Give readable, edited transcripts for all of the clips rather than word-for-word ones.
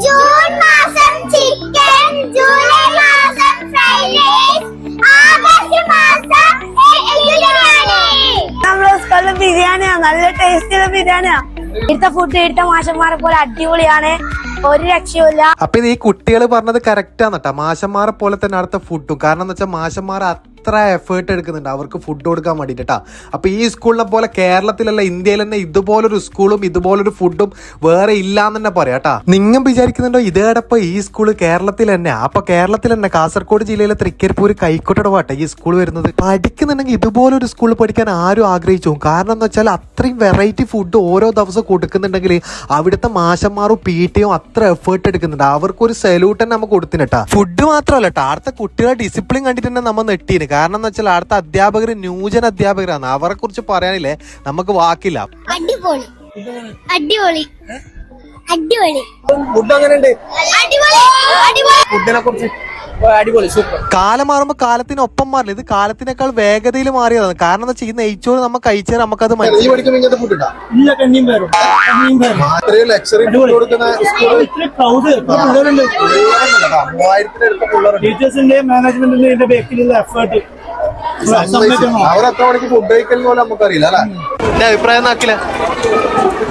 June മാസം chicken, July മാസം fried rice, August മാസം ബിരിയാണി. നമ്മുടെ സ്കൂളിൽ ബിരിയാണിയാണ്, നല്ല ടേസ്റ്റിയുള്ള ബിരിയാണിയാ. ഇവിടുത്തെ ഫുഡ് ഇവിടുത്തെ മാഷന്മാരെ പോലെ അടിപൊളിയാണ്, ഒരു രക്ഷയുമില്ല. അപ്പൊ ഇത് ഈ കുട്ടികൾ പറഞ്ഞത് കറക്റ്റ് ആണ് കേട്ടോ. മാഷന്മാരെ പോലെ തന്നെ അടുത്ത ഫുഡും, കാരണം എന്താ വെച്ചാൽ മാഷന്മാർ അത്ര എഫേർട്ട് എടുക്കുന്നുണ്ട് അവർക്ക് ഫുഡ് കൊടുക്കാൻ വേണ്ടിട്ടാ. അപ്പൊ ഈ സ്കൂളിനെ പോലെ കേരളത്തിലല്ല ഇന്ത്യയിൽ തന്നെ ഇതുപോലൊരു സ്കൂളും ഇതുപോലൊരു ഫുഡും വേറെ ഇല്ലാന്ന് തന്നെ പറയാം കേട്ടാ. നിങ്ങൾ വിചാരിക്കുന്നുണ്ടോ ഇതേടപ്പം ഈ സ്കൂള് കേരളത്തിൽ തന്നെ? അപ്പൊ കേരളത്തിൽ തന്നെ കാസർഗോഡ് ജില്ലയിലെ തൃക്കരിപ്പൂർ കൈക്കോട്ടയുടെ വാട്ടെ ഈ സ്കൂൾ വരുന്നത്. പഠിക്കുന്നുണ്ടെങ്കിൽ ഇതുപോലൊരു സ്കൂളിൽ പഠിക്കാൻ ആരും ആഗ്രഹിച്ചു. കാരണം എന്താ വെച്ചാൽ അത്രയും വെറൈറ്റി ഫുഡ് ഓരോ ദിവസം കൊടുക്കുന്നുണ്ടെങ്കിൽ അവിടുത്തെ മാഷന്മാരും പി ടിയും അത്ര എഫേർട്ട് എടുക്കുന്നുണ്ട്. അവർക്കൊരു സല്യൂട്ട് തന്നെ നമുക്ക് കൊടുത്തിട്ടാ. ഫുഡ് മാത്രമല്ല കേട്ടോ, അടുത്ത കുട്ടികളെ ഡിസിപ്ലിൻ കണ്ടിട്ട് തന്നെ നമ്മൾ നെട്ടീന്. കാരണം എന്ന് വെച്ചാൽ അടുത്ത അധ്യാപകർ ന്യൂജൻ അധ്യാപകരാണ്. അവരെ കുറിച്ച് പറയാനില്ലേ നമുക്ക് വാക്കില്ല. അടിപൊളി അടിപൊളി അടിപൊളി ഫുഡ് അങ്ങനെയുണ്ട്. അടിപൊളി അടിപൊളി ഫുഡിനെ കുറിച്ച് അടിപൊളി, സൂപ്പർ. കാലം മാറുമ്പോൾ കാലത്തിനൊപ്പം മാറില്ല, ഇത് കാലത്തിനേക്കാൾ വേഗതയിൽ മാറിയതാണ്. കാരണം എന്താ വെച്ചാൽ ഈ നെയ്ച്ചോറ് നമ്മൾ കഴിച്ചാൽ നമുക്കത് ഈ പഠിക്കുമ്പോൾ ഇങ്ങനത്തെ ഫുഡ് ഉണ്ടാ ഇല്ല, കണ്ണിയും പേരും അത്രയും ലക്ഷറി ഫുഡ് കൊടുക്കുന്ന സ്കൂൾ പിള്ളേരുണ്ട്. 3000-ത്തിനടുത്ത പിള്ളേരുണ്ട്. ടീച്ചേഴ്സിന്റെ മാനേജ്മെന്റിന്റെ ഇതിന്റെ ബേക്കിലുള്ള എഫേർട്ട് അവരെത്ര മണിക്ക് ഫുഡ് കഴിക്കൽ പോലെ നമുക്കറിയില്ല അല്ലെ. എന്റെ അഭിപ്രായം നാക്കില്ല.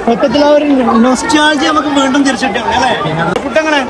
മൊത്തത്തിൽ ആ ഒരു നൊസ്റ്റാൾജി നമുക്ക് വീണ്ടും തിരിച്ചിട്ടാണ് അല്ലേ? ഫുഡ് എങ്ങനെ?